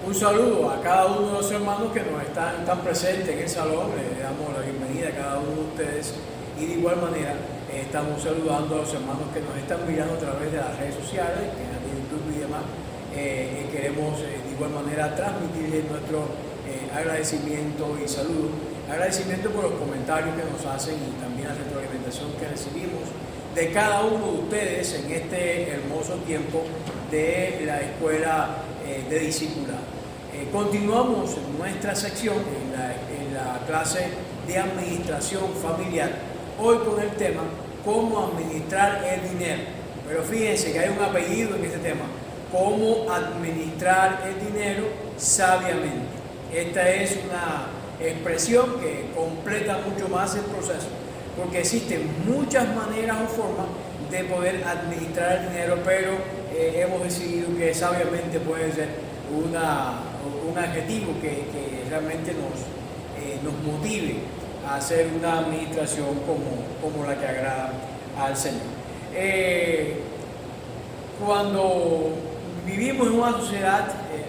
Un saludo a cada uno de los hermanos que nos están presentes en el salón. Le damos la bienvenida a cada uno de ustedes y de igual manera estamos saludando a los hermanos que nos están mirando a través de las redes sociales, canal de YouTube y demás. Queremos de igual manera transmitirles nuestro agradecimiento y saludo. Agradecimiento por los comentarios que nos hacen y también la retroalimentación que recibimos de cada uno de ustedes en este hermoso tiempo de la escuela de discipulado. Continuamos nuestra sección en la clase de administración familiar, hoy con el tema cómo administrar el dinero. Pero fíjense que hay un apellido en este tema: cómo administrar el dinero sabiamente. Esta es una expresión que completa mucho más el proceso, porque existen muchas maneras o formas de poder administrar el dinero, pero hemos decidido que sabiamente puede ser un adjetivo que realmente nos motive a hacer una administración como la que agrada al Señor. Cuando vivimos en una sociedad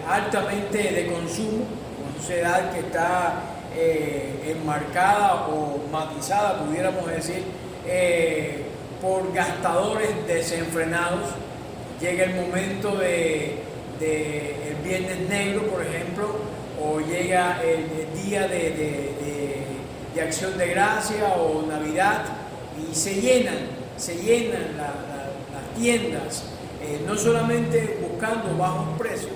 altamente de consumo, una sociedad que está enmarcada o matizada, pudiéramos decir, por gastadores desenfrenados, llega el momento el Viernes Negro, por ejemplo, o llega el día de Acción de Gracia o Navidad, y se llenan las tiendas, no solamente buscando bajos precios,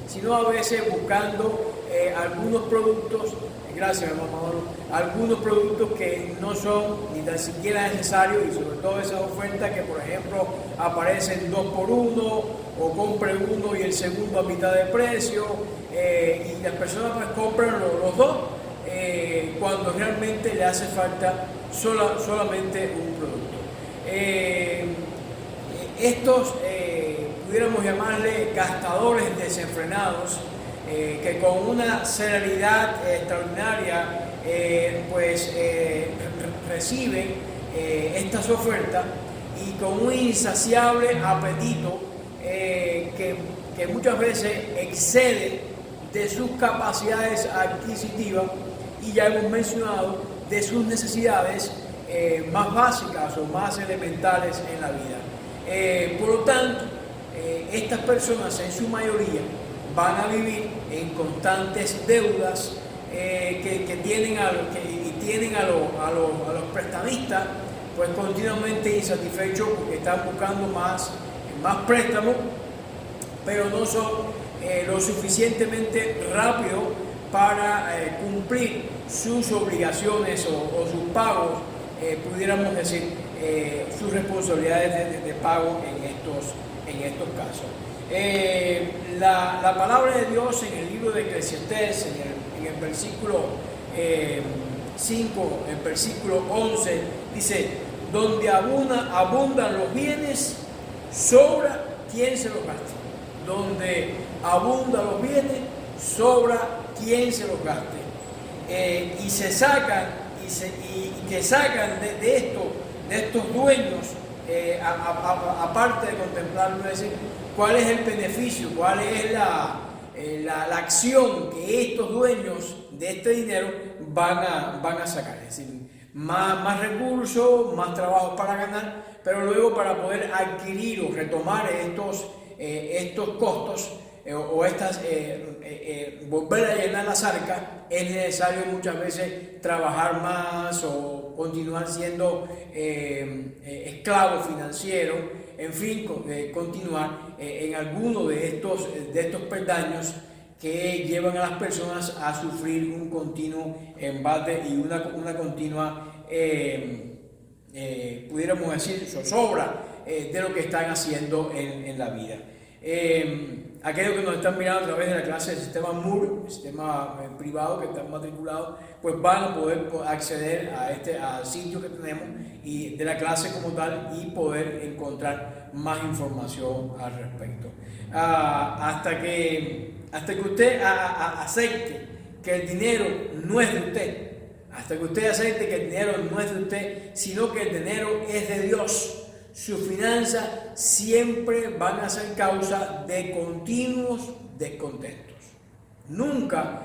sino a veces buscando algunos productos, gracias hermano Manolo, algunos productos que no son ni tan siquiera necesarios, y sobre todo esas ofertas que por ejemplo aparecen 2 por 1 o compre uno y el segundo a mitad de precio, y las personas pues compran los dos cuando realmente le hace falta solamente un producto. Estos pudiéramos llamarle gastadores desenfrenados, que con una celeridad extraordinaria reciben estas ofertas, y con un insaciable apetito que muchas veces excede de sus capacidades adquisitivas, y ya hemos mencionado de sus necesidades más básicas o más elementales en la vida. Por lo tanto, estas personas en su mayoría van a vivir en constantes deudas que tienen a los prestamistas pues continuamente insatisfechos, porque están buscando más préstamos, pero no son lo suficientemente rápidos para cumplir sus obligaciones o sus pagos, pudiéramos decir, sus responsabilidades de pago en estos casos. La palabra de Dios en el libro de Eclesiastés, en el versículo 5, el versículo 11, dice: donde abundan los bienes, sobra quien se los gaste. Donde abundan los bienes, sobra quien se los gaste. Y se sacan, que sacan de estos dueños, aparte de contemplarlo, es decir, cuál es el beneficio, cuál es la acción que estos dueños de este dinero van a sacar. Es decir, más recursos, más trabajo para ganar, pero luego para poder adquirir o retomar estos costos volver a llenar las arcas, es necesario muchas veces trabajar más o continuar siendo esclavo financiero, en fin, continuar en alguno de estos peldaños que llevan a las personas a sufrir un continuo embate y una continua, pudiéramos decir, zozobra de lo que están haciendo en la vida. Aquellos que nos están mirando a través de la clase del sistema MUR, el sistema privado, que están matriculados, pues van a poder acceder al sitio que tenemos y de la clase como tal, y poder encontrar más información al respecto. Hasta que usted acepte que el dinero no es de usted, Hasta que usted acepte que el dinero no es de usted, sino que el dinero es de Dios, sus finanzas siempre van a ser causa de continuos descontentos. Nunca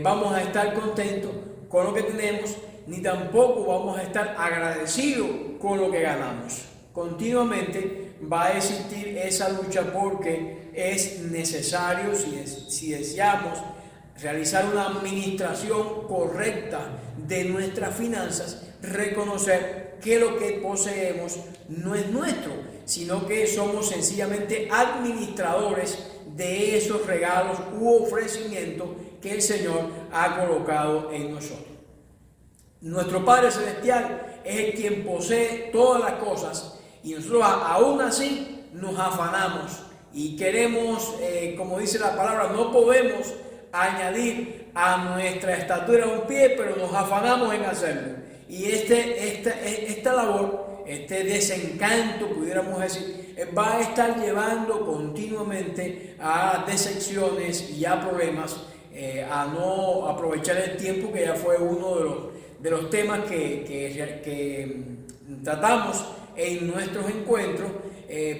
vamos a estar contentos con lo que tenemos, ni tampoco vamos a estar agradecidos con lo que ganamos. Continuamente va a existir esa lucha porque es necesario, si deseamos realizar una administración correcta de nuestras finanzas, reconocer que lo que poseemos no es nuestro, sino que somos sencillamente administradores de esos regalos u ofrecimientos que el Señor ha colocado en nosotros. Nuestro Padre Celestial es el quien posee todas las cosas y nosotros aún así nos afanamos y queremos, como dice la palabra, no podemos añadir a nuestra estatura un pie, pero nos afanamos en hacerlo. Y esta labor, este desencanto, pudiéramos decir, va a estar llevando continuamente a decepciones y a problemas, a no aprovechar el tiempo, que ya fue uno de los temas que tratamos en nuestros encuentros,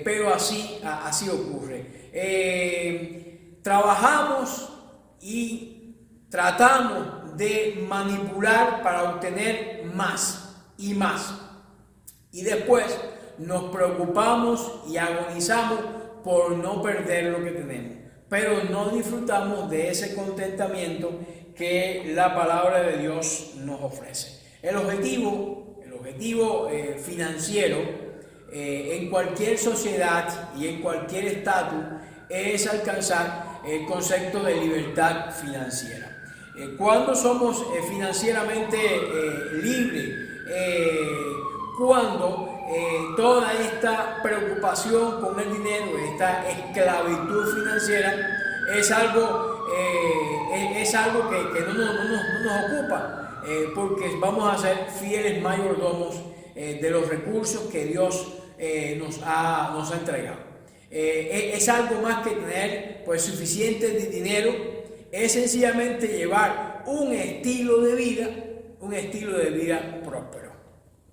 pero así ocurre. Trabajamos y tratamos de manipular para obtener más y más. Y después nos preocupamos y agonizamos por no perder lo que tenemos. Pero no disfrutamos de ese contentamiento que la palabra de Dios nos ofrece. El objetivo financiero en cualquier sociedad y en cualquier estatus es alcanzar el concepto de libertad financiera. Cuando somos financieramente libres, cuando toda esta preocupación con el dinero, esta esclavitud financiera, es algo que no nos ocupa, porque vamos a ser fieles mayordomos de los recursos que Dios nos ha entregado. Es algo más que tener pues suficiente de dinero, es sencillamente llevar un estilo de vida próspero.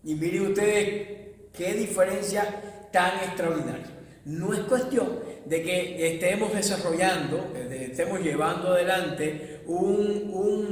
Y miren ustedes qué diferencia tan extraordinaria. No es cuestión de que estemos desarrollando, estemos llevando adelante una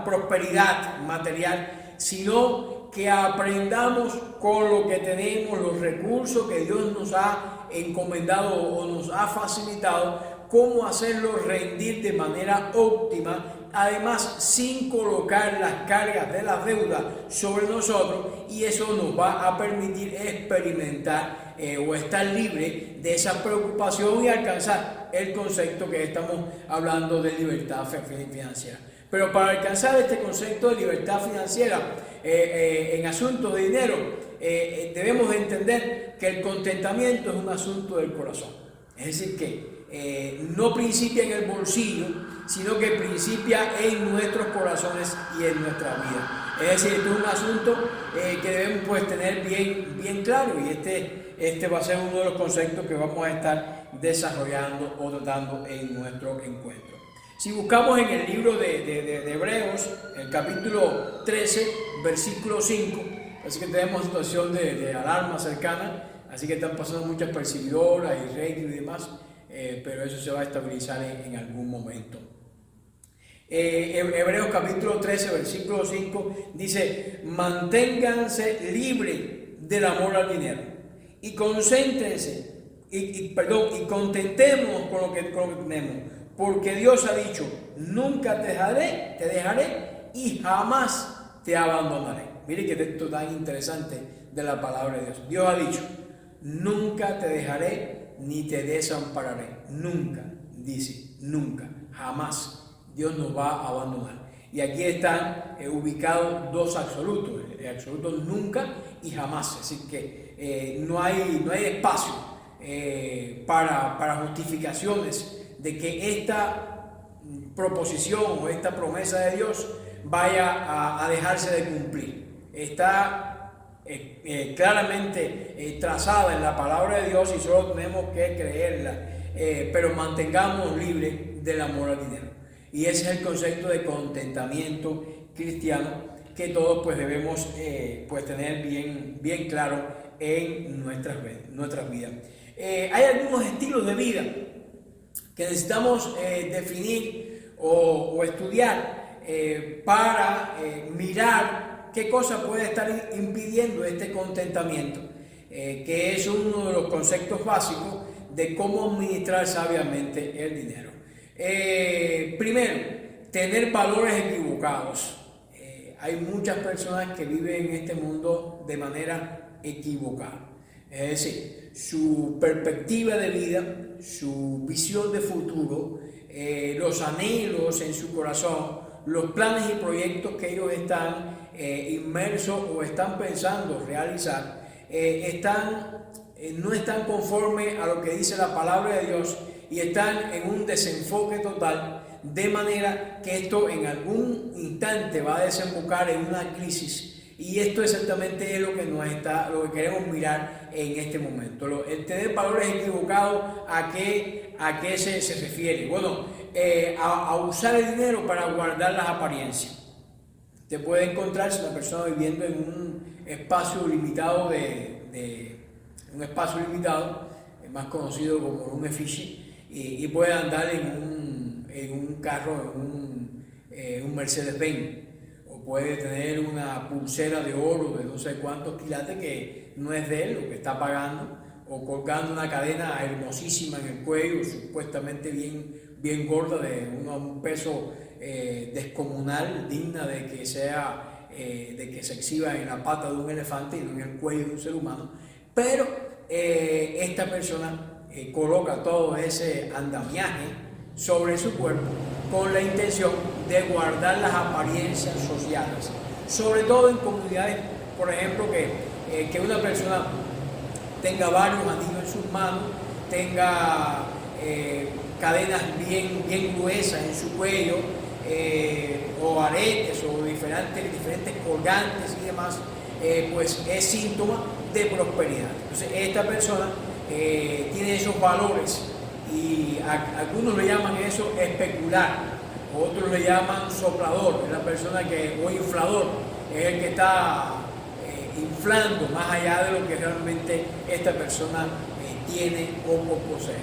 prosperidad material, sino que aprendamos con lo que tenemos, los recursos que Dios nos ha encomendado o nos ha facilitado, cómo hacerlo rendir de manera óptima, además sin colocar las cargas de las deudas sobre nosotros, y eso nos va a permitir experimentar o estar libre de esa preocupación y alcanzar el concepto que estamos hablando de libertad financiera. Pero para alcanzar este concepto de libertad financiera en asuntos de dinero, debemos de entender que el contentamiento es un asunto del corazón. Es decir, que no principia en el bolsillo, sino que principia en nuestros corazones y en nuestra vida. Es decir, esto es un asunto que debemos pues tener bien claro, y este va a ser uno de los conceptos que vamos a estar desarrollando o tratando en nuestro encuentro. Si buscamos en el libro de Hebreos, el capítulo 13, versículo 5, así que tenemos situación de alarma cercana, así que están pasando muchas percibidoras y redes y demás, pero eso se va a estabilizar en algún momento. Hebreos capítulo 13, versículo 5 dice: manténganse libres del amor al dinero y concéntrense y contentemos con lo que tenemos, porque Dios ha dicho: nunca te dejaré y jamás te abandonaré. Mire que texto tan interesante de la palabra de Dios. Dios ha dicho: nunca te dejaré ni te desampararé. Nunca, dice, nunca, jamás Dios nos va a abandonar. Y aquí están ubicados dos absolutos, el absoluto nunca y jamás. Así que no hay espacio para justificaciones de que esta proposición o esta promesa de Dios vaya a dejarse de cumplir. Está claramente trazada en la palabra de Dios y solo tenemos que creerla, pero mantengamos libre del amor al dinero. Y ese es el concepto de contentamiento cristiano que todos pues debemos pues tener bien claro en nuestras vidas. Hay algunos estilos de vida que necesitamos definir o estudiar para mirar qué cosa puede estar impidiendo este contentamiento, que es uno de los conceptos básicos de cómo administrar sabiamente el dinero. Primero, tener valores equivocados. Hay muchas personas que viven en este mundo de manera equivocada. Es decir, su perspectiva de vida, su visión de futuro, los anhelos en su corazón, los planes y proyectos que ellos están inmersos o están pensando realizar, no están conformes a lo que dice la palabra de Dios y están en un desenfoque total, de manera que esto en algún instante va a desembocar en una crisis. Y esto exactamente es lo que queremos mirar en este momento. El tener valores equivocados, ¿a qué se refiere? Bueno, a usar el dinero para guardar las apariencias. Te puede encontrarse una persona viviendo en un espacio limitado más conocido como un effigie, y puede andar en un carro, en un Mercedes-Benz, o puede tener una pulsera de oro de no sé cuántos quilates que no es de él, lo que está pagando, o colgando una cadena hermosísima en el cuello, supuestamente bien gorda, de un peso descomunal, digna de que se exhiba en la pata de un elefante y no en el cuello de un ser humano. Pero esta persona coloca todo ese andamiaje sobre su cuerpo con la intención de guardar las apariencias sociales, sobre todo en comunidades, por ejemplo, que una persona tenga varios anillos en sus manos, tenga cadenas bien gruesas en su cuello, o aretes o diferentes colgantes y demás, pues es síntoma de prosperidad. Entonces esta persona tiene esos valores, y algunos le llaman eso especular, otros le llaman soplador, es la persona o inflador, es el que está inflando más allá de lo que realmente esta persona tiene o posee.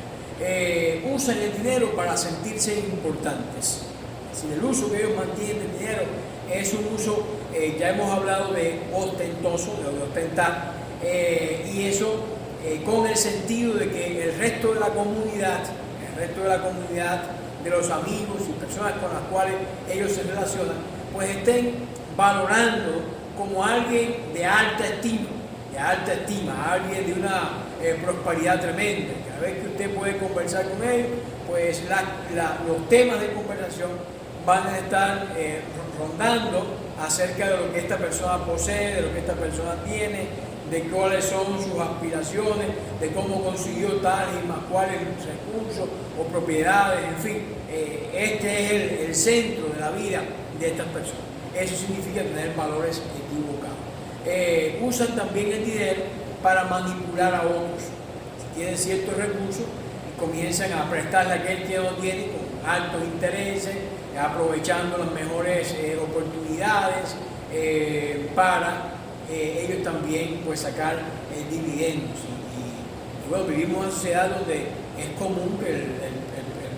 Usan el dinero para sentirse importantes. Si el uso que ellos mantienen del dinero es un uso, ya hemos hablado de ostentoso, de ostentar, y eso con el sentido de que el resto de la comunidad, de los amigos y personas con las cuales ellos se relacionan, pues estén valorando como alguien de alta estima, alguien de una prosperidad tremenda. Cada vez que usted puede conversar con ellos, pues los temas de conversación van a estar rondando acerca de lo que esta persona posee, de lo que esta persona tiene, de cuáles son sus aspiraciones, de cómo consiguió tales y más cuáles recursos o propiedades, en fin. Este es el centro de la vida de estas personas. Eso significa tener valores equivocados. Usan también el dinero para manipular a otros. Si tienen ciertos recursos, comienzan a prestarle a aquel que no tiene con altos intereses, aprovechando las mejores oportunidades para ellos también pues sacar dividendos. Y bueno, vivimos en una sociedad donde es común que el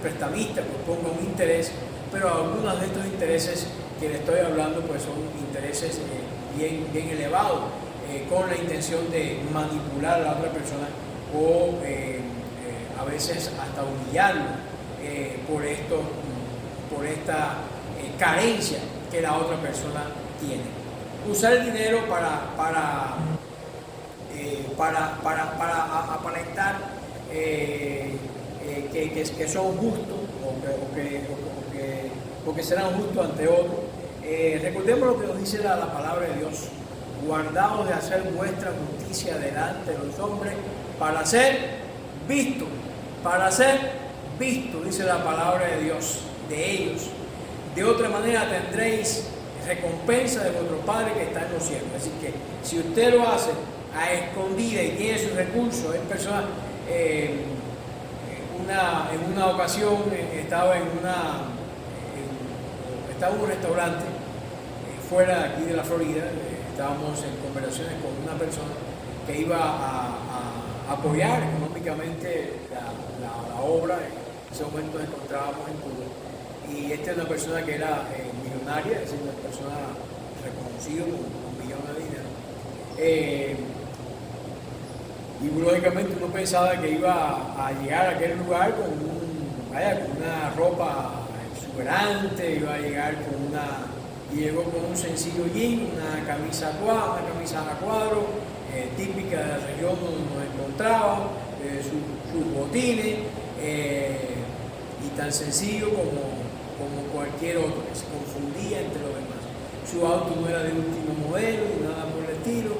prestamista pues ponga un interés, pero algunos de estos intereses que le estoy hablando pues son intereses bien elevados, con la intención de manipular a la otra persona o a veces hasta humillarlo por esta carencia que la otra persona tiene. Usar el dinero para aparentar que son justos o que serán justos ante otros. Recordemos lo que nos dice la palabra de Dios: guardaos de hacer vuestra justicia delante de los hombres para ser visto, dice la palabra de Dios, de ellos. De otra manera tendréis recompensa de vuestro Padre que está en los cielos. Así que si usted lo hace a escondida y tiene sus recursos, es persona. En una ocasión estaba en un restaurante fuera de aquí de la Florida, estábamos en conversaciones con una persona que iba a apoyar económicamente la obra. En ese momento nos encontrábamos en Cuba y esta es una persona que era millonaria, es decir, una persona reconocida con un millón de dinero. Y lógicamente uno pensaba que iba a llegar a aquel lugar con una ropa exuberante, iba a llegar y llegó con un sencillo jean, una camisa a cuadro, típica de la región donde nos encontraba, sus botines, y tan sencillo como cualquier otro, que se confundía entre los demás. Su auto no era de último modelo, ni nada por el estilo.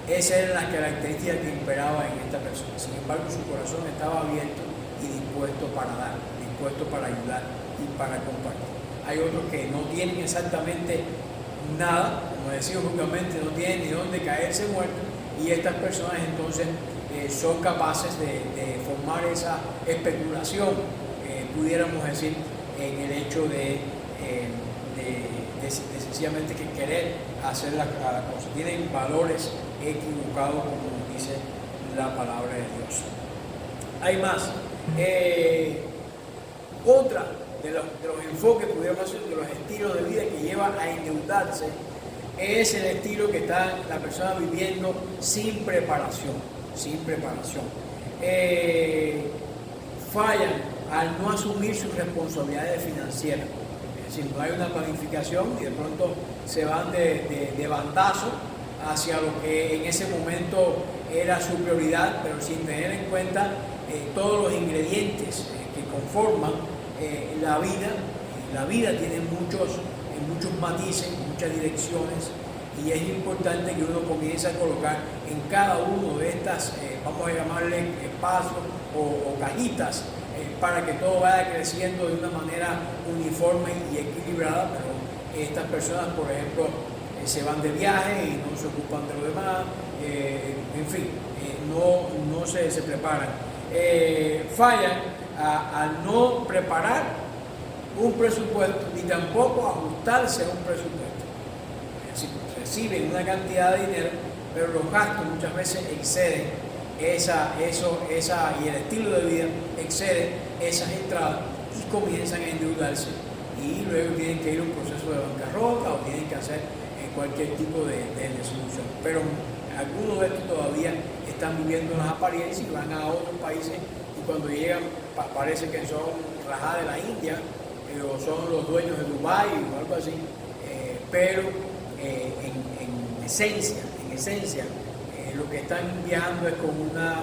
Esas eran las características que imperaban en esta persona. Sin embargo, su corazón estaba abierto y dispuesto para dar, dispuesto para ayudar y para compartir. Hay otros que no tienen exactamente nada, como decimos justamente, no tienen ni dónde caerse muertos, y estas personas entonces son capaces de formar esa especulación, pudiéramos decir, en el hecho de sencillamente que querer hacer la cosa. Tienen valores equivocados, como dice la palabra de Dios. Hay más. Otra de los enfoques, pudiéramos decir, de los estilos de vida que lleva a endeudarse, es el estilo que está la persona viviendo sin preparación. Fallan al no asumir sus responsabilidades financieras. Es decir, no hay una planificación y de pronto se van de bandazo hacia lo que en ese momento era su prioridad, pero sin tener en cuenta todos los ingredientes que conforman la vida. La vida tiene muchos matices, muchas direcciones, y es importante que uno comience a colocar en cada uno de estas, vamos a llamarle espacios o cajitas, para que todo vaya creciendo de una manera uniforme y equilibrada. Pero estas personas, por ejemplo, se van de viaje y no se ocupan de lo demás, en fin, no se preparan. Fallan al no preparar un presupuesto ni tampoco ajustarse a un presupuesto. Es decir, reciben una cantidad de dinero, pero los gastos muchas veces exceden y el estilo de vida excede esas entradas y comienzan a endeudarse, y luego tienen que ir a un proceso de bancarrota o tienen que hacer cualquier tipo de solución. Pero algunos de estos todavía están viviendo las apariencias y van a otros países, y cuando llegan parece que son rajá de la India, o son los dueños de Dubái o algo así, pero en esencia lo que están viajando es con una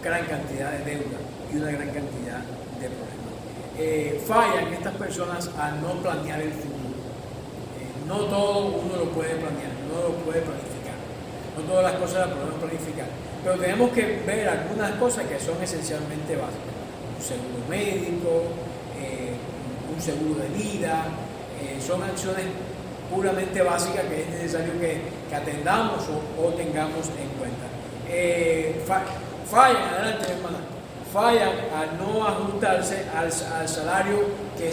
gran cantidad de deuda y una gran cantidad de problemas. Fallan estas personas al no planear el futuro. No todo uno lo puede planear, no lo puede planificar. No todas las cosas las podemos planificar. Pero tenemos que ver algunas cosas que son esencialmente básicas. Un seguro médico, un seguro de vida, son acciones puramente básicas que es necesario que atendamos o tengamos en cuenta. Fallan, adelante hermana, fallan al no ajustarse al salario que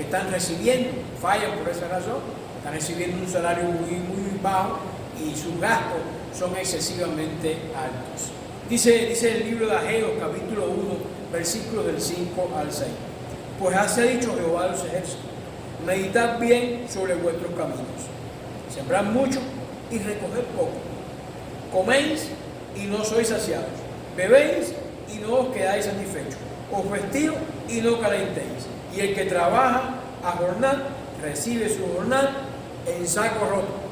están recibiendo. Fallan por esa razón, están recibiendo un salario muy bajo y sus gastos son excesivamente altos. Dice el libro de Ageo, capítulo 1, versículos del 5 al 6. Pues así ha dicho Jehová de los ejércitos: meditad bien sobre vuestros caminos, sembrad mucho y recoged poco, coméis y no sois saciados, bebéis y no os quedáis satisfechos, os vestís y no calentéis, y el que trabaja a jornal recibe su jornal en saco roto.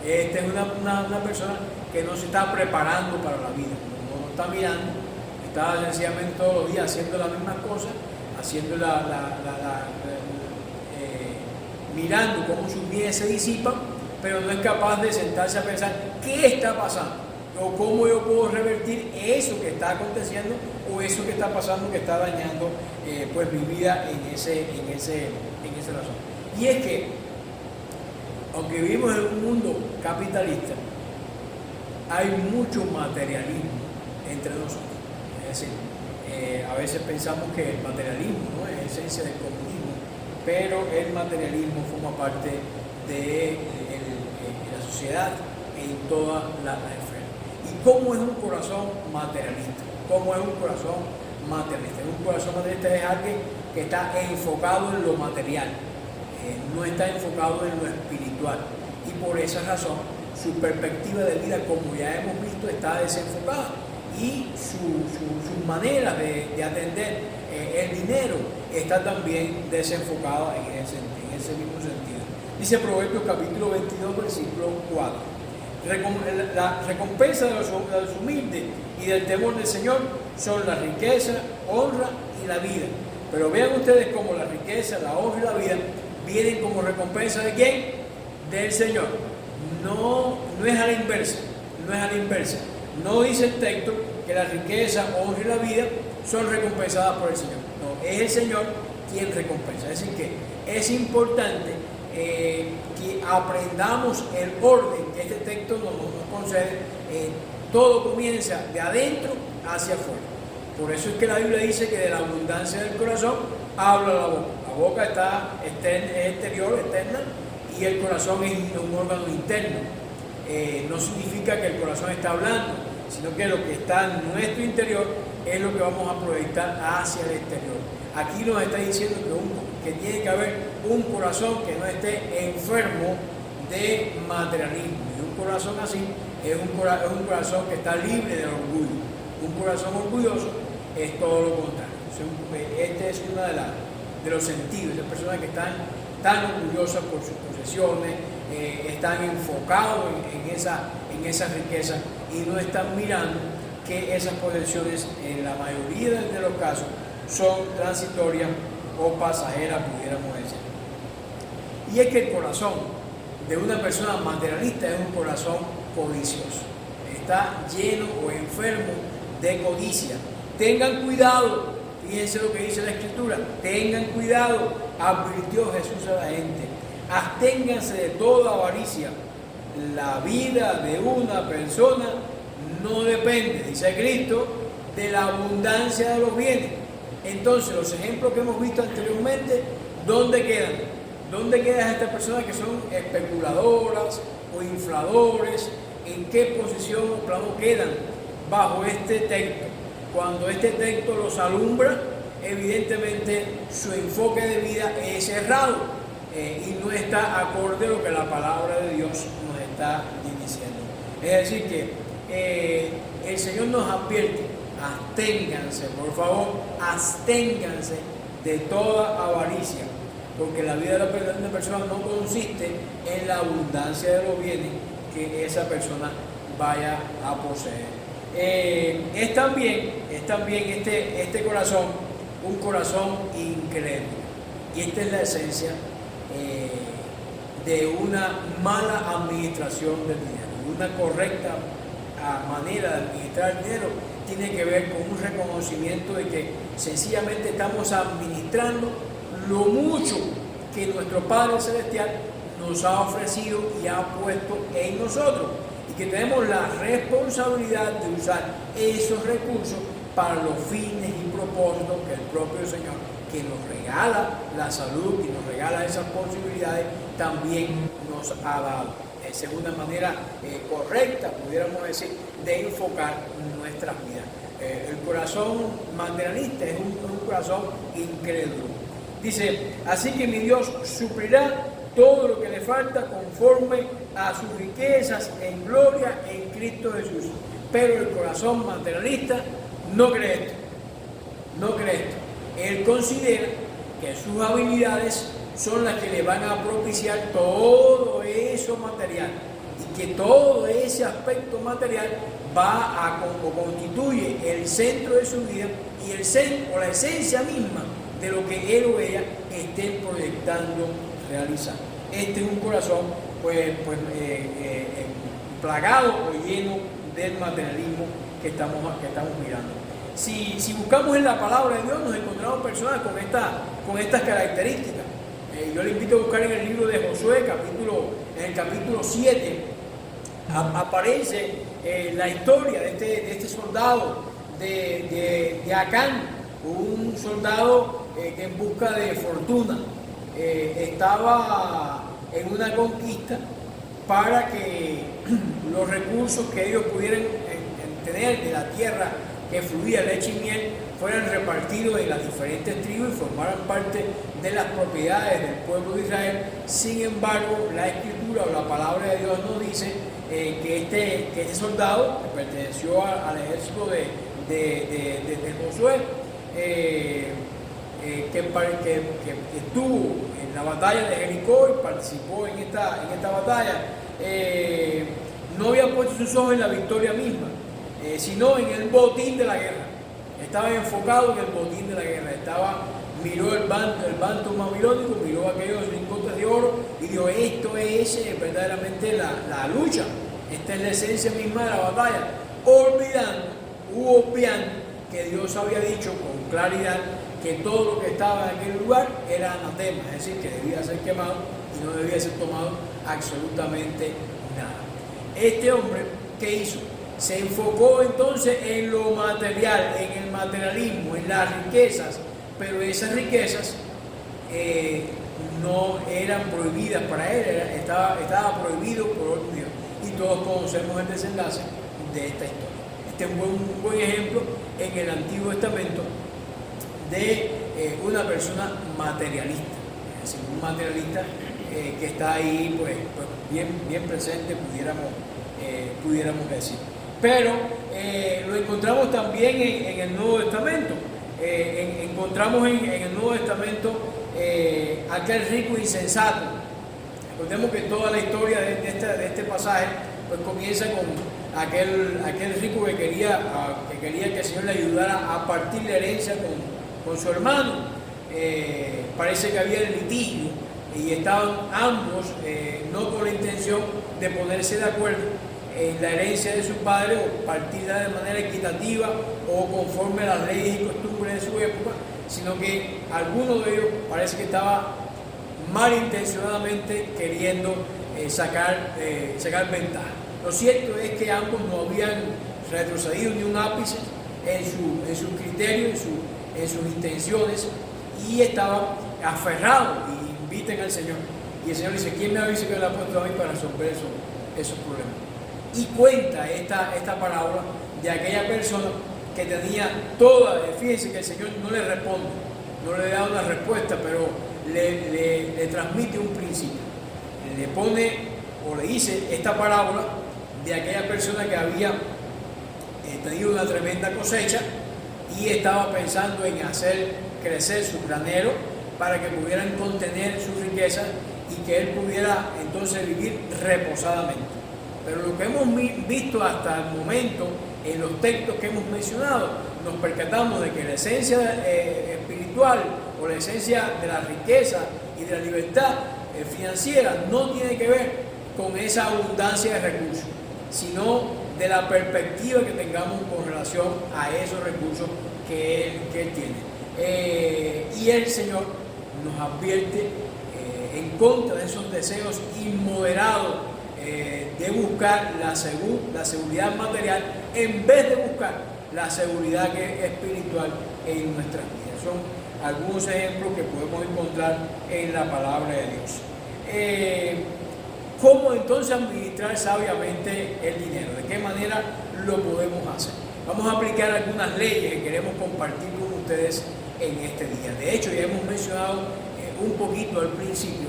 Esta es una persona que no se está preparando para la vida, no está mirando, está sencillamente todos los días haciendo las mismas cosas, haciendo mirando cómo sus bienes se disipan, pero no es capaz de sentarse a pensar qué está pasando o cómo yo puedo revertir eso que está aconteciendo o eso que está pasando que está dañando pues mi vida en ese razón. Y es que aunque vivimos en un mundo capitalista, hay mucho materialismo entre nosotros. Es decir, a veces pensamos que el materialismo, ¿no?, es esencia del comunismo, pero el materialismo forma parte de la sociedad en todas las esferas. ¿Y cómo es un corazón materialista? ¿Cómo es un corazón materialista? Un corazón materialista es alguien que está enfocado en lo material, no está enfocado en lo espiritual, y por esa razón su perspectiva de vida, como ya hemos visto, está desenfocada, y su manera de atender el dinero está también desenfocada en ese mismo sentido. Dice Proverbios capítulo 22, versículo 4. La recompensa de los humildes y del temor del Señor son la riqueza, honra y la vida. Pero vean ustedes cómo la riqueza, la honra y la vida vienen como recompensa ¿de quién? Del Señor. No es a la inversa, no es a la inversa. No dice el texto que la riqueza, honra y la vida son recompensadas por el Señor. No, es el Señor quien recompensa. Es decir, que es importante que aprendamos el orden que este texto nos concede. Todo comienza de adentro hacia afuera. Por eso es que la Biblia dice que de la abundancia del corazón habla la boca. La boca está exterior, externa, y el corazón es un órgano interno. No significa que el corazón está hablando, sino que lo que está en nuestro interior es lo que vamos a proyectar hacia el exterior. Aquí nos está diciendo que tiene que haber un corazón que no esté enfermo de materialismo. Y un corazón así es un corazón que está libre del orgullo. Un corazón orgulloso es todo lo contrario. Este es uno de los sentidos de personas que están tan orgullosas por sus posesiones, están enfocados en esa riqueza y no están mirando que esas posesiones, en la mayoría de los casos, son transitorias o pasajeras, pudiéramos decir. Y es que el corazón de una persona materialista es un corazón codicioso, está lleno o enfermo de codicia. Tengan cuidado, fíjense lo que dice la Escritura, tengan cuidado, advirtió Jesús a la gente, absténganse de toda avaricia. La vida de una persona no depende, dice Cristo, de la abundancia de los bienes. Entonces, los ejemplos que hemos visto anteriormente, ¿dónde quedan? ¿Dónde quedan estas personas que son especuladoras o infladores? ¿En qué posición o plano quedan bajo este texto? Cuando este texto los alumbra, evidentemente su enfoque de vida es errado y no está acorde a lo que la palabra de Dios nos está diciendo. Es decir, que el Señor nos advierte: absténganse, por favor, absténganse de toda avaricia, porque la vida de una persona no consiste en la abundancia de los bienes que esa persona vaya a poseer. Es también este corazón, un corazón incrédulo, y esta es la esencia de una mala administración del dinero. Una correcta manera de administrar el dinero tiene que ver con un reconocimiento de que sencillamente estamos administrando lo mucho que nuestro Padre Celestial nos ha ofrecido y ha puesto en nosotros, y que tenemos la responsabilidad de usar esos recursos para los fines y propósitos que el propio Señor, que nos regala la salud y nos regala esas posibilidades, también nos ha dado. Es una manera correcta, pudiéramos decir, de enfocar nuestras vidas. El corazón materialista es un corazón incrédulo. Dice: así que mi Dios suplirá todo lo que le falta conforme a sus riquezas en gloria en Cristo Jesús. Pero el corazón materialista no cree esto. No cree esto. Él considera que sus habilidades son las que le van a propiciar todo eso material, y que todo ese aspecto material constituye el centro de su vida y el centro o la esencia misma de lo que él o ella esté proyectando realizar. Este es un corazón plagado o lleno del materialismo que estamos mirando. Si buscamos en la palabra de Dios, nos encontramos personas con estas características. Yo le invito a buscar en el libro de Josué, en el capítulo 7, aparece la historia de este soldado de Acán, un soldado que en busca de fortuna. estaba en una conquista para que los recursos que ellos pudieran tener de la tierra que fluía leche y miel fueran repartidos en las diferentes tribus y formaran parte de las propiedades del pueblo de Israel. Sin embargo, la escritura o la palabra de Dios nos dice que este soldado que perteneció al ejército de Josué, que estuvo en la batalla de Jericó y participó en esta batalla, no había puesto sus ojos en la victoria misma, sino en el botín de la guerra. Estaba enfocado en el botín de la guerra. Miró el manto babilónico, miró aquellos lingotes de oro y dijo: esto es verdaderamente la lucha. Esta es la esencia misma de la batalla. Obviando que Dios había dicho con claridad que todo lo que estaba en aquel lugar era anatema, es decir, que debía ser quemado y no debía ser tomado absolutamente nada. Este hombre, ¿qué hizo? Se enfocó entonces en lo material, en el materialismo, en las riquezas, pero esas riquezas no eran prohibidas para él, estaba prohibido por orden de Dios. Y todos conocemos el desenlace de esta historia. Este es un buen ejemplo en el Antiguo Testamento de una persona materialista, es decir, un materialista que está ahí pues bien presente, pudiéramos decir. Pero lo encontramos también en el Nuevo Testamento. Encontramos en el Nuevo Testamento aquel rico insensato. Recordemos que toda la historia de este pasaje pues comienza con aquel rico que quería que el Señor le ayudara a partir la herencia con su hermano. Parece que había litigio y estaban ambos no con la intención de ponerse de acuerdo en la herencia de su padre o partirla de manera equitativa o conforme a las leyes y costumbres de su época, sino que alguno de ellos parece que estaba malintencionadamente queriendo sacar ventaja. Lo cierto es que ambos no habían retrocedido ni un ápice en sus criterios, en sus intenciones, y estaban aferrados y invitan al Señor. Y el Señor dice: ¿quién me avisa que le ha puesto a mí para resolver esos problemas? Y cuenta esta parábola de aquella persona que tenía fíjense que el Señor no le responde, no le da una respuesta, pero le transmite un principio. Le pone o le dice esta parábola de aquella persona que había tenido una tremenda cosecha y estaba pensando en hacer crecer su granero para que pudieran contener sus riquezas y que él pudiera entonces vivir reposadamente. Pero lo que hemos visto hasta el momento en los textos que hemos mencionado, nos percatamos de que la esencia espiritual o la esencia de la riqueza y de la libertad financiera no tiene que ver con esa abundancia de recursos, sino de la perspectiva que tengamos con relación a esos recursos que él tiene. Y el Señor nos advierte en contra de esos deseos inmoderados de buscar la seguridad material en vez de buscar la seguridad espiritual en nuestras vidas. Son algunos ejemplos que podemos encontrar en la palabra de Dios. ¿Cómo entonces administrar sabiamente el dinero? ¿De qué manera lo podemos hacer? Vamos a aplicar algunas leyes que queremos compartir con ustedes en este día. De hecho, ya hemos mencionado un poquito al principio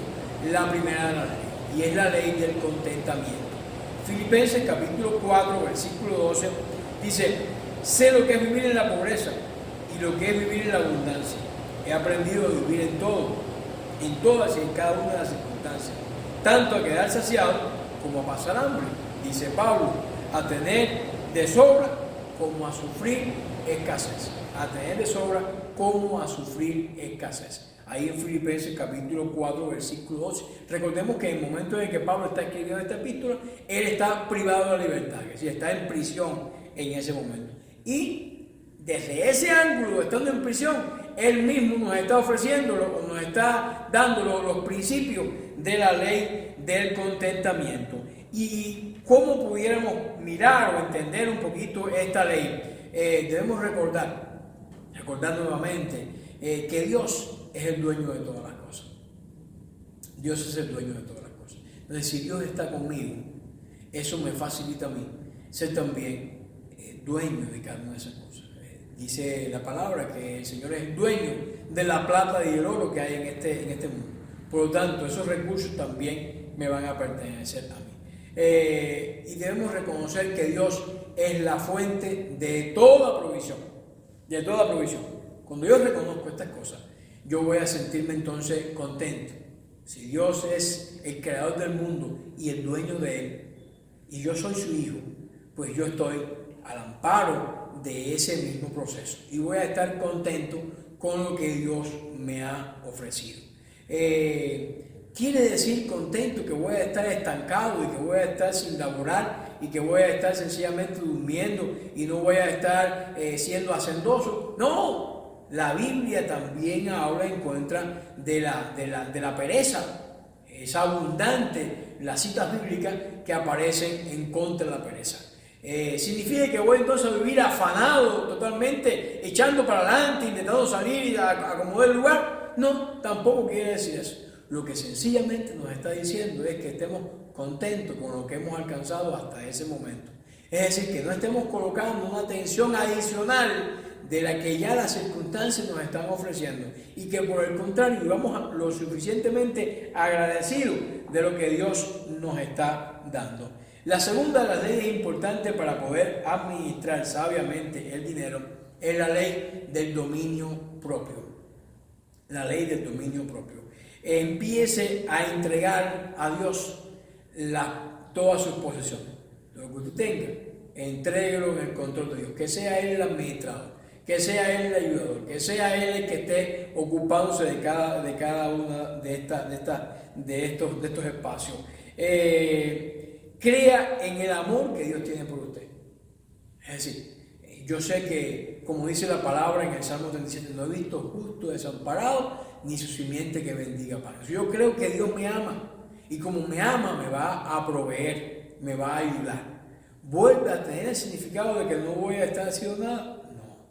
la primera de las leyes, y es la ley del contentamiento. Filipenses capítulo 4, versículo 12, dice: sé lo que es vivir en la pobreza y lo que es vivir en la abundancia. He aprendido a vivir en todo, en todas y en cada una de las circunstancias, tanto a quedar saciado como a pasar hambre, dice Pablo, a tener de sobra como a sufrir escasez. A tener de sobra como a sufrir escasez. Ahí en Filipenses capítulo 4, versículo 12. Recordemos que en el momento en que Pablo está escribiendo esta epístola, él está privado de la libertad, es decir, está en prisión en ese momento. Y desde ese ángulo, estando en prisión, él mismo nos está ofreciendo, nos está dando los principios de la ley del contentamiento. Y cómo pudiéramos mirar o entender un poquito esta ley, debemos recordar nuevamente que Dios es el dueño de todas las cosas. Dios es el dueño de todas las cosas. Entonces, si Dios está conmigo, eso me facilita a mí ser también dueño de cada una de esas cosas. Dice la palabra que el Señor es el dueño de la plata y el oro que hay en este mundo. Por lo tanto, esos recursos también me van a pertenecer a mí. Y debemos reconocer que Dios es la fuente de toda provisión. De toda provisión. Cuando yo reconozco estas cosas, yo voy a sentirme entonces contento. Si Dios es el creador del mundo y el dueño de él, y yo soy su hijo, pues yo estoy al amparo de ese mismo proceso y voy a estar contento con lo que Dios me ha ofrecido. Quiere decir contento que voy a estar estancado y que voy a estar sin laborar y que voy a estar sencillamente durmiendo y no voy a estar siendo hacendoso. No, la Biblia también habla en contra de la pereza. Es abundante las citas bíblicas que aparecen en contra de la pereza. ¿Significa que voy entonces a vivir afanado totalmente, echando para adelante, intentando salir y acomodar el lugar? No, tampoco quiere decir eso. Lo que sencillamente nos está diciendo es que estemos contentos con lo que hemos alcanzado hasta ese momento. Es decir, que no estemos colocando una tensión adicional de la que ya las circunstancias nos están ofreciendo y que por el contrario vamos lo suficientemente agradecidos de lo que Dios nos está dando. La segunda de las leyes importantes para poder administrar sabiamente el dinero es la ley del dominio propio. La ley del dominio propio. Empiece a entregar a Dios todas sus posesiones. Lo que usted tenga, entréguelo en el control de Dios. Que sea Él el administrador, que sea Él el ayudador, que sea Él el que esté ocupándose de cada una de estos espacios. Crea en el amor que Dios tiene por usted. Es decir, yo sé que, como dice la palabra en el Salmo 37, no he visto justo desamparado, ni su simiente que bendiga pan. Yo creo que Dios me ama, y como me ama, me va a proveer, me va a ayudar. ¿Vuelve a tener el significado de que no voy a estar haciendo nada? No.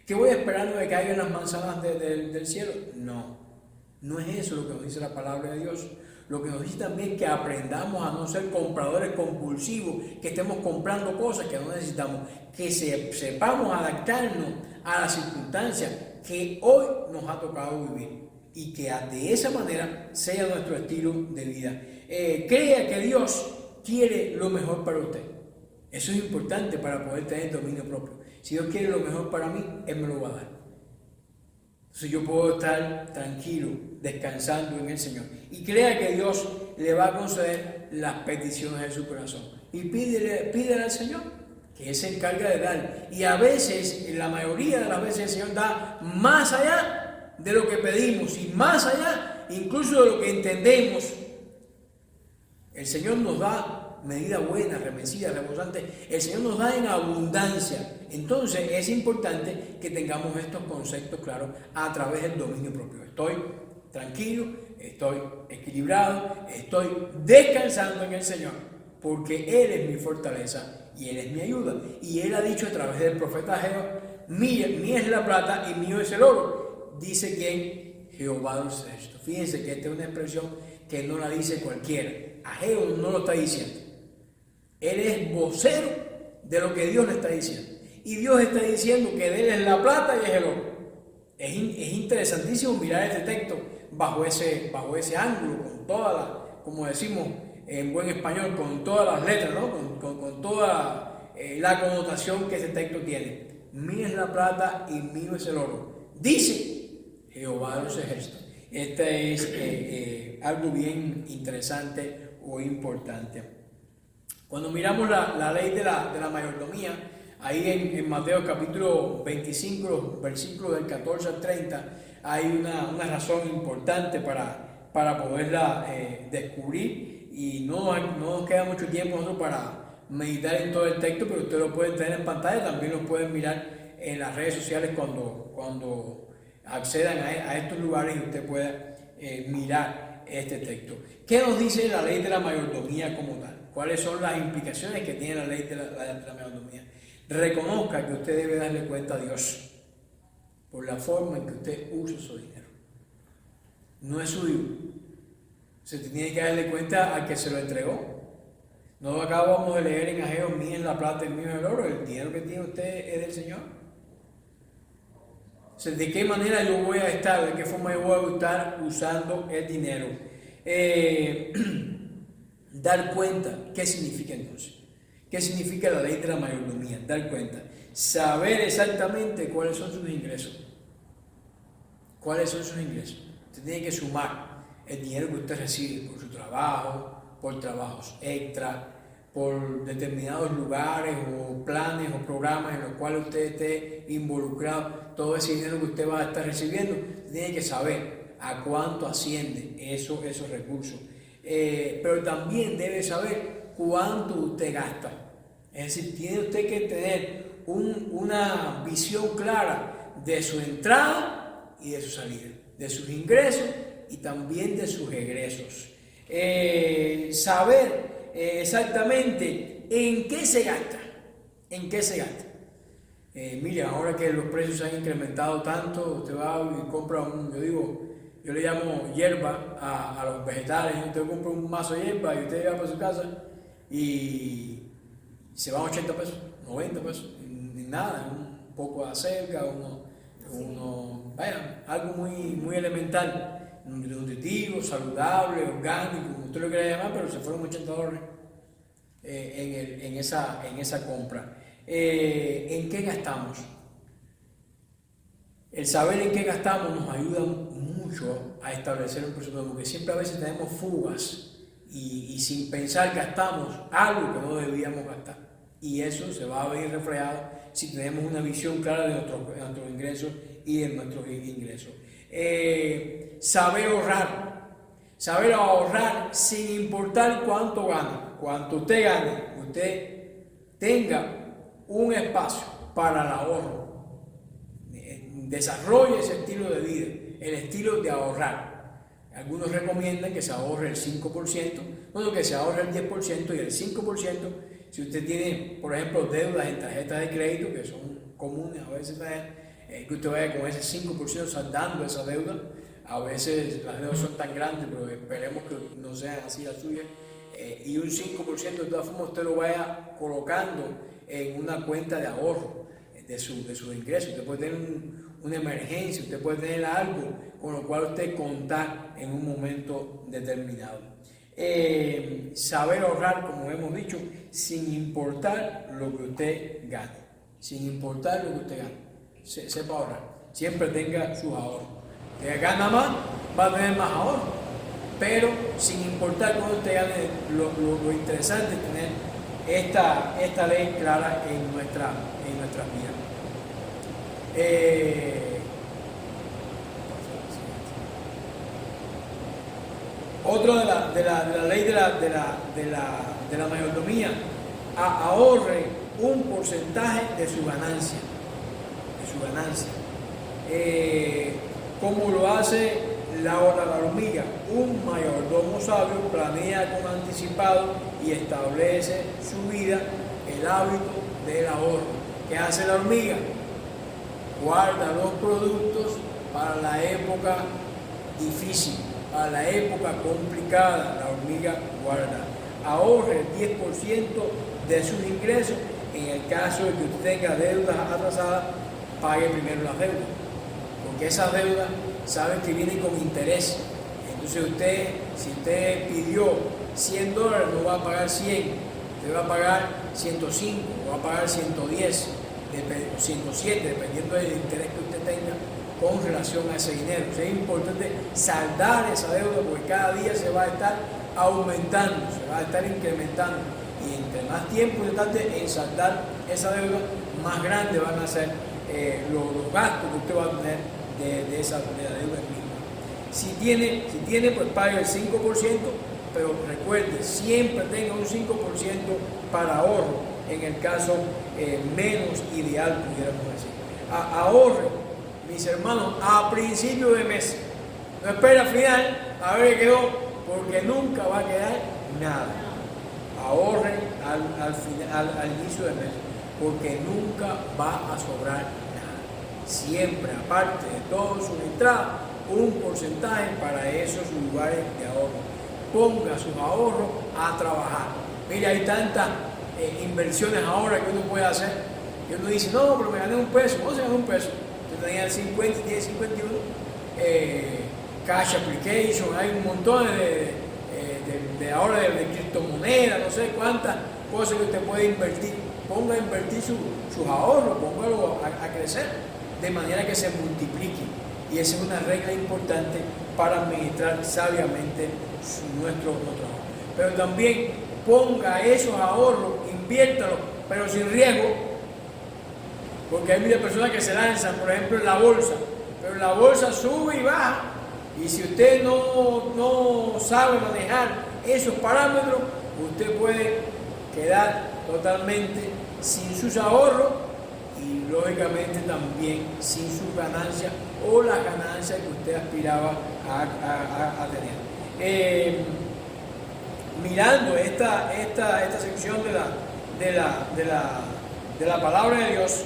¿Que voy esperando que caigan las manzanas del cielo? No. No es eso lo que nos dice la palabra de Dios. Lo que nos dice también es que aprendamos a no ser compradores compulsivos, que estemos comprando cosas que no necesitamos, que sepamos adaptarnos a las circunstancias que hoy nos ha tocado vivir y que de esa manera sea nuestro estilo de vida. Crea que Dios quiere lo mejor para usted. Eso es importante para poder tener dominio propio. Si Dios quiere lo mejor para mí, Él me lo va a dar. Entonces yo puedo estar tranquilo, descansando en el Señor. Y crea que Dios le va a conceder las peticiones de su corazón. Y pídele al Señor, que Él se encarga de dar. Y a veces, en la mayoría de las veces, el Señor da más allá de lo que pedimos y más allá incluso de lo que entendemos. El Señor nos da medida buena, remecida, rebosante. El Señor nos da en abundancia. Entonces es importante que tengamos estos conceptos claros a través del dominio propio. Estoy tranquilo, estoy equilibrado, estoy descansando en el Señor, porque Él es mi fortaleza y Él es mi ayuda. Y Él ha dicho a través del profeta Ageo, mía es la plata y mío es el oro. Dice quién, Jehová de los ejércitos. Fíjense que esta es una expresión que no la dice cualquiera. Ageo no lo está diciendo. Él es vocero de lo que Dios le está diciendo. Y Dios está diciendo que de Él es la plata y es el oro. Es interesantísimo mirar este texto bajo ese ángulo, con todas las, como decimos en buen español, con todas las letras, ¿no? con toda la connotación que ese texto tiene. Mía es la plata y mío es el oro. Dice Jehová de los ejércitos. Este es algo bien interesante o importante. Cuando miramos la ley de la mayordomía, ahí en Mateo capítulo 25, versículos del 14 al 30, hay una razón importante para poderla descubrir, y no nos queda mucho tiempo nosotros para meditar en todo el texto, pero ustedes lo pueden tener en pantalla, también lo pueden mirar en las redes sociales cuando accedan a estos lugares y usted pueda mirar este texto. ¿Qué nos dice la ley de la mayordomía como tal? ¿Cuáles son las implicaciones que tiene la ley de la mayordomía? Reconozca que usted debe darle cuenta a Dios por la forma en que usted usa su dinero. No es suyo. Se tiene que darle cuenta al que se lo entregó. No acabamos de leer en Ageo, mío es la plata y mío es el oro. El dinero que tiene usted es del Señor. O sea, ¿de qué manera yo voy a estar? ¿De qué forma yo voy a estar usando el dinero? Dar cuenta. ¿Qué significa entonces? ¿Qué significa la ley de la mayordomía? Dar cuenta. Saber exactamente cuáles son sus ingresos. ¿Cuáles son sus ingresos? Usted tiene que sumar el dinero que usted recibe por su trabajo, por trabajos extra, por determinados lugares o planes o programas en los cuales usted esté involucrado. Todo ese dinero que usted va a estar recibiendo, usted tiene que saber a cuánto asciende esos recursos. Pero también debe saber cuánto usted gasta. Es decir, tiene usted que tener una visión clara de su entrada y de su salida, de sus ingresos y también de sus egresos. Saber exactamente en qué se gasta, mire, ahora que los precios se han incrementado tanto, usted va y compra yo le llamo hierba a los vegetales. Usted compra un mazo de hierba y usted va para su casa y se van 80 pesos, 90 pesos, ni nada, un poco de acerca, algo muy elemental, nutritivo, saludable, orgánico, como usted lo quiera llamar, pero se fueron $80 en esa compra. ¿En qué gastamos? El saber en qué gastamos nos ayuda mucho a establecer un presupuesto, porque siempre a veces tenemos fugas y sin pensar gastamos algo que no debíamos gastar. Y eso se va a ver reflejado si tenemos una visión clara de nuestros ingresos y de nuestros ingresos. Saber ahorrar sin importar cuánto gane. Cuanto usted gane, usted tenga un espacio para el ahorro. Desarrolle ese estilo de vida, el estilo de ahorrar. Algunos recomiendan que se ahorre el 5%, que se ahorre el 10% y el 5%. Si usted tiene, por ejemplo, deudas en tarjetas de crédito, que son comunes a veces, que usted vaya con ese 5% saldando esa deuda. A veces las deudas son tan grandes, pero esperemos que no sean así las suyas. Y un 5% de todas formas usted lo vaya colocando en una cuenta de ahorro de sus ingresos. Usted puede tener una emergencia, usted puede tener algo con lo cual usted contar en un momento determinado. Saber ahorrar, como hemos dicho, sin importar lo que usted gane. Sepa ahorrar. Siempre tenga sus ahorros. Que gana más, va a tener más ahorros. Pero sin importar cuánto usted gane, lo interesante es tener esta ley clara en nuestras vidas. Otro de la ley de la mayordomía: ahorre un porcentaje de su ganancia. ¿Cómo lo hace la hormiga? Un mayordomo sabio planea con anticipado y establece su vida el hábito del ahorro. ¿Qué hace la hormiga? Guarda los productos para la época difícil, para la época complicada. La hormiga guarda. Ahorre el 10% de sus ingresos. En el caso de que usted tenga deudas atrasadas, pague primero las deudas, porque esas deudas saben que vienen con interés. Entonces si usted pidió $100, no va a pagar 100, usted va a pagar 105, o va a pagar 110 o 107, dependiendo del interés que usted tenga con relación a ese dinero. O sea, es importante saldar esa deuda, porque cada día se va a estar aumentando, se va a estar incrementando, y entre más tiempo se tarde en saldar esa deuda, más grandes van a ser los gastos que usted va a tener de la deuda misma. Si tiene, pues pague el 5%, pero recuerde, siempre tenga un 5% para ahorro, en el caso menos ideal, pudiéramos decir. Ahorre, mis hermanos, a principio de mes. No espera al final a ver qué quedó, porque nunca va a quedar nada. Ahorre al inicio del mes, porque nunca va a sobrar nada. Siempre, aparte de todo su entrada, un porcentaje para esos lugares de ahorro. ponga sus ahorros a trabajar. Mira, hay tantas inversiones ahora que uno puede hacer, y uno dice, no, pero me gané un peso. ¿Cómo se ganó un peso? Yo tenía el 50, 10, 51, cash application, hay un montón de ahora de criptomonedas, no sé cuántas cosas que usted puede invertir. Ponga a invertir sus ahorros, póngalo a crecer, de manera que se multiplique. Y esa es una regla importante para administrar sabiamente nuestro ahorro. Pero también ponga esos ahorros, inviértalos, pero sin riesgo, porque hay muchas personas que se lanzan, por ejemplo, en la bolsa, pero la bolsa sube y baja, y si usted no sabe manejar esos parámetros, usted puede quedar totalmente sin sus ahorros y lógicamente también sin sus ganancias o las ganancias que usted aspiraba a tener. Mirando esta sección de la palabra de Dios,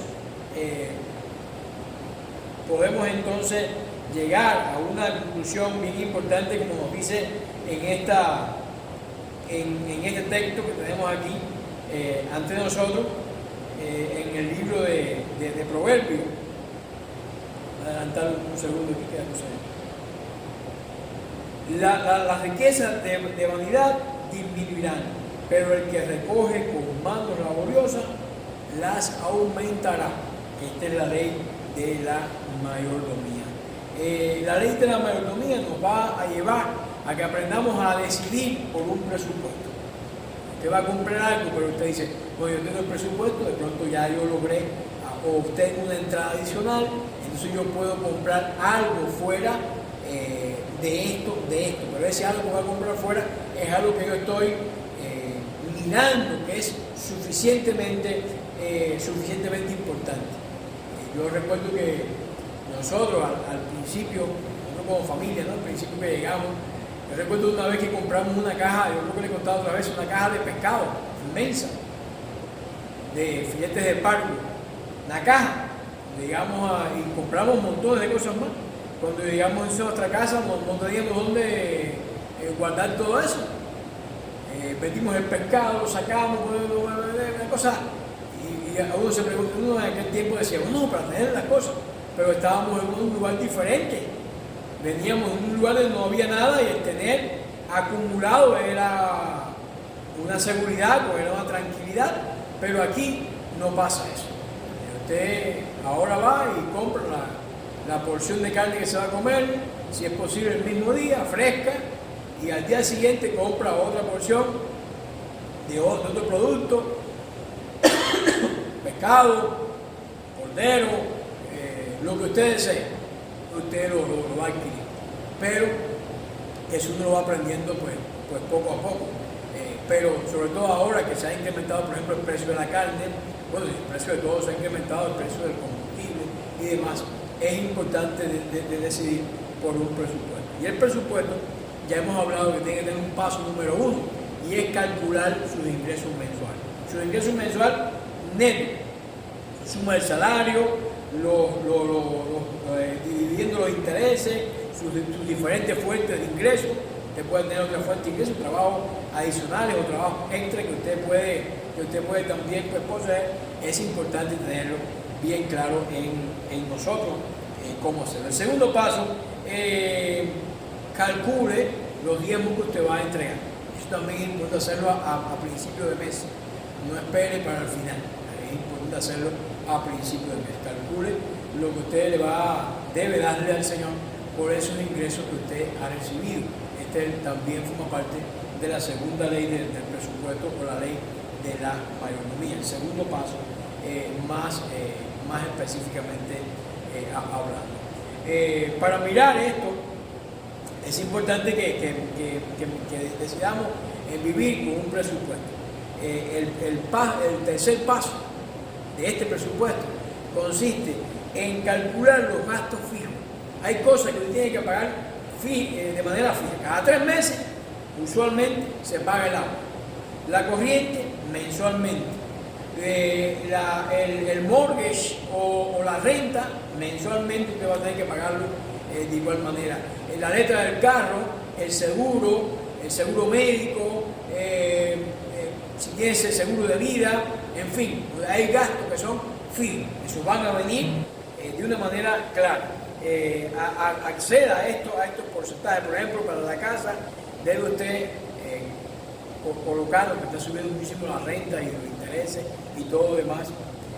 podemos entonces llegar a una conclusión bien importante, como nos dice en este texto que tenemos aquí ante nosotros, en el libro de Proverbios. Voy a adelantar un segundo aquí, queda sucediendo. Las riquezas de vanidad disminuirán, pero el que recoge con manos laboriosas las aumentará. Esta es la ley de la mayordomía. La ley de la mayordomía nos va a llevar a que aprendamos a decidir por un presupuesto. Usted va a comprar algo, pero usted dice, bueno, yo tengo el presupuesto, de pronto ya yo logré, o tengo una entrada adicional, entonces yo puedo comprar algo fuera de esto, pero ese algo que voy a comprar fuera es algo que yo estoy mirando que es suficientemente importante. Yo recuerdo que nosotros al principio, no como familia, ¿no? Al principio que llegamos, yo recuerdo una vez que compramos una caja, yo creo que le he contado otra vez, una caja de pescado inmensa, de filetes de pargo, una caja, y compramos montones de cosas más. Cuando llegamos a nuestra casa no teníamos dónde guardar todo eso. Vendimos el pescado, lo sacamos, una cosa, y a uno se pregunta, uno en aquel tiempo decía, bueno, para tener las cosas, pero estábamos en un lugar diferente. Veníamos en un lugar donde no había nada y el tener acumulado era una seguridad, pues era una tranquilidad, pero aquí no pasa eso. Usted ahora va y compra la porción de carne que se va a comer, si es posible el mismo día, fresca, y al día siguiente compra otra porción de otro producto, pescado, cordero, lo que usted desee, usted lo va a adquirir. Pero eso uno lo va aprendiendo pues poco a poco. Pero sobre todo ahora que se ha incrementado, por ejemplo, el precio de la carne, bueno, el precio de todo se ha incrementado, el precio del combustible y demás, es importante de decidir por un presupuesto. Y el presupuesto, ya hemos hablado que tiene que tener un paso número 1, y es calcular sus ingresos mensuales. Sus ingresos mensuales netos, suma el salario, dividiendo los intereses, sus diferentes fuentes de ingresos. Usted puede tener otra fuente de ingresos, trabajos adicionales o trabajos extra que usted puede también poseer. Es importante tenerlo bien claro en nosotros cómo hacerlo. El segundo paso, calcule los diezmos que usted va a entregar. Eso también es importante hacerlo a principio de mes. No espere para el final. Es importante hacerlo a principio de mes. Calcule lo que usted debe darle al Señor por esos ingresos que usted ha recibido. También forma parte de la segunda ley del presupuesto, o la ley de la mayordomía. El segundo paso, más específicamente hablando. Para mirar esto, es importante que decidamos vivir con un presupuesto. El tercer paso de este presupuesto consiste en calcular los gastos fijos. Hay cosas que usted tiene que pagar de manera fija. Cada 3 meses, usualmente, se paga el agua. La corriente, mensualmente. El mortgage o la renta, mensualmente usted va a tener que pagarlo de igual manera. La letra del carro, el seguro, el seguro médico, si tienes el seguro de vida, en fin, hay gastos que son fijos, esos van a venir de una manera clara. Acceda a estos porcentajes. Por ejemplo, para la casa debe usted colocar, lo que está subiendo muchísimo la renta y los intereses y todo lo demás,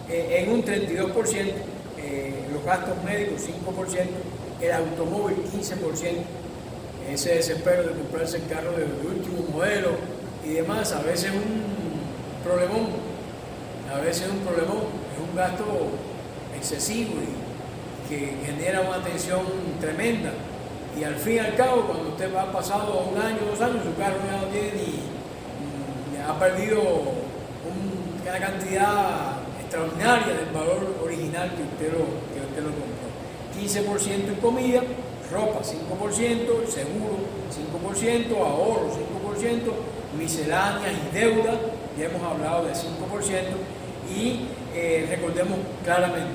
en un 32%, los gastos médicos 5%, el automóvil 15%, ese desespero de comprarse el carro de último modelo y demás, a veces es un problemón, es un gasto excesivo y que genera una tensión tremenda. Y al fin y al cabo, cuando usted va pasado 1 año, 2 años, su carro ya no tiene ha perdido una cantidad extraordinaria del valor original que usted lo compró. 15% en comida, ropa 5%, seguro 5%, ahorro 5%, misceláneas y deuda, ya hemos hablado de 5%, y recordemos claramente,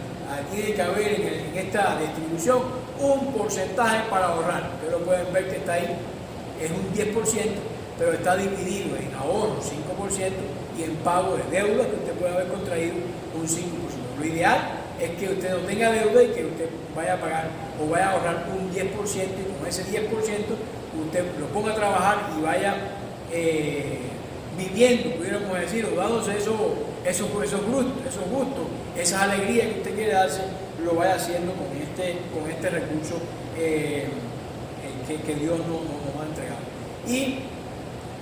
tiene que haber en esta distribución un porcentaje para ahorrar. Ustedes lo pueden ver que está ahí, es un 10%, pero está dividido en ahorro 5% y en pago de deuda que usted puede haber contraído un 5%. Lo ideal es que usted no tenga deuda y que usted vaya a pagar o vaya a ahorrar un 10% y con ese 10% usted lo ponga a trabajar y vaya viviendo, pudiéramos decir, o dándose esos gustos, esas alegrías que usted quiere darse, lo vaya haciendo con este recurso que Dios nos ha entregado. Y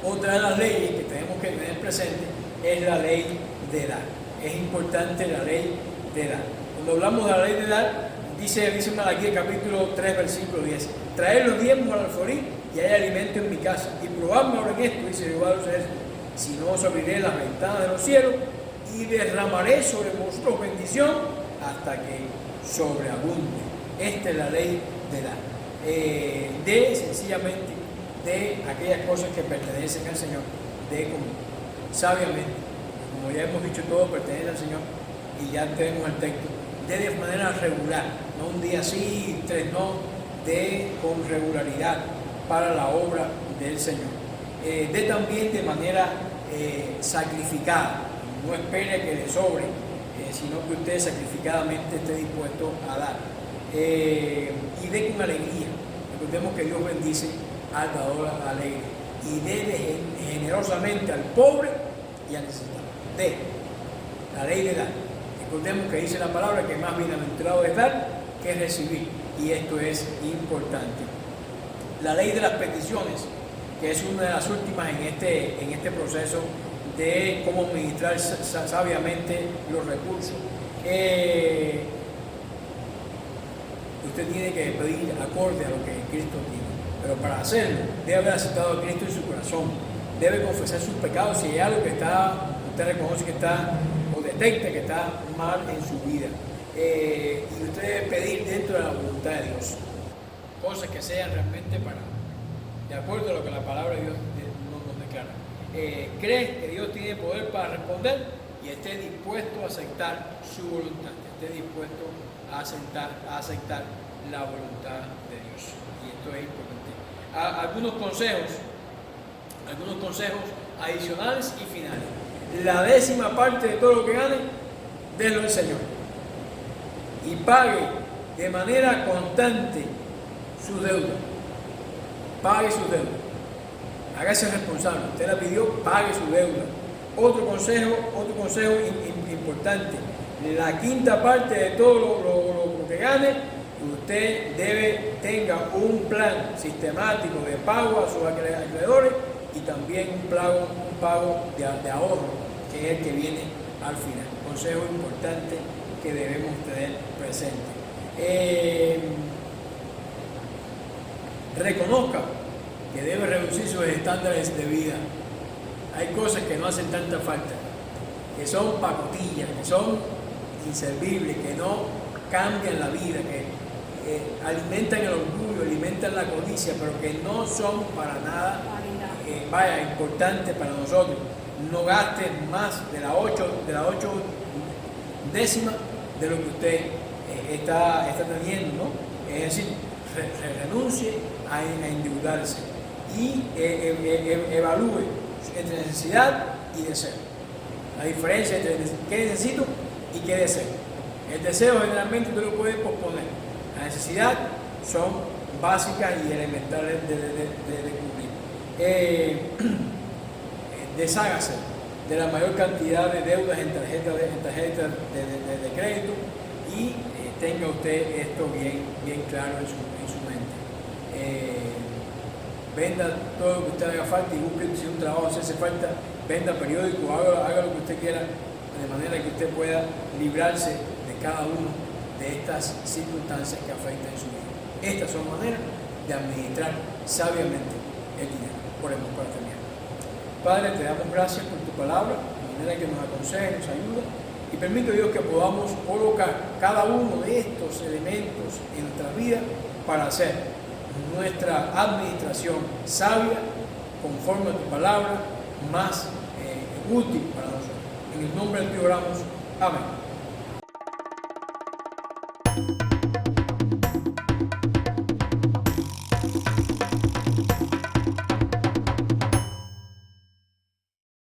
otra de las leyes que tenemos que tener presente es la ley de dar. Es importante la ley de dar. Cuando hablamos de la ley de dar, dice Malaquías capítulo 3, versículo 10, traer los diezmos al alfolí y hay alimento en mi casa. Y probadme ahora en esto, dice Jehová de los ejércitos, si no os abriré las ventanas de los cielos y derramaré sobre vosotros bendición hasta que sobreabunde. Esta es la ley de dar. Sencillamente de aquellas cosas que pertenecen al Señor, sabiamente, como ya hemos dicho, todo pertenece al Señor y ya tenemos el texto, de manera regular, no un día sí, 3 no, con regularidad para la obra del Señor. También de manera sacrificada, no espere que le sobre, sino que usted sacrificadamente esté dispuesto a dar. Y dé con alegría. Recordemos que Dios bendice al dador alegre y dé generosamente al pobre y al necesitado. La ley de dar. Recordemos que dice la palabra que más bienaventurado es dar que recibir, y esto es importante. La ley de las peticiones, que es una de las últimas en este proceso de cómo administrar sabiamente los recursos. Usted tiene que pedir acorde a lo que Cristo tiene, pero para hacerlo debe haber aceptado a Cristo en su corazón, debe confesar sus pecados si hay algo que usted reconoce que está o detecta que está mal en su vida, y usted debe pedir dentro de la voluntad de Dios cosas que sean realmente de acuerdo a lo que la palabra de Dios nos declara. Cree que Dios tiene poder para responder y esté dispuesto a aceptar su voluntad, esté dispuesto a aceptar la voluntad de Dios. Y esto es importante. Algunos consejos adicionales y finales. La 10ª parte de todo lo que gane, délo al Señor. Y pague de manera constante sus deudas. Pague sus deudas. Hágase responsable. Usted la pidió, pague su deuda. Otro consejo importante. La 5ª parte de todo lo que gane, usted tenga un plan sistemático de pago a sus acreedores y también un pago de ahorro, que es el que viene al final. Consejo importante que debemos tener presente. Reconozca que debe reducir sus estándares de vida. Hay cosas que no hacen tanta falta, que son pacotillas, que son inservibles, que no cambian la vida, que alimentan el orgullo, alimentan la codicia, pero que no son para nada importantes para nosotros. No gaste más de la 8 décima de lo que usted está teniendo, ¿no? Es decir, renuncie a endeudarse. y evalúe entre necesidad y deseo. La diferencia entre qué necesito y qué deseo. El deseo generalmente tú lo puedes posponer. La necesidad son básicas y elementales de cubrir. Deshágase de la mayor cantidad de deudas en tarjetas de crédito y tenga usted esto bien claro en su mente. Venda todo lo que usted haga falta y busque si un trabajo si hace falta, venda periódico, haga lo que usted quiera, de manera que usted pueda librarse de cada una de estas circunstancias que afectan su vida. Estas son maneras de administrar sabiamente el dinero. Oremos para terminar. Padre, te damos gracias por tu palabra, de manera que nos aconseje, nos ayuda, y permite Dios que podamos colocar cada uno de estos elementos en nuestra vida para hacer nuestra administración sabia, conforme a tu palabra, más útil para nosotros. En el nombre de Dios oramos. Amén.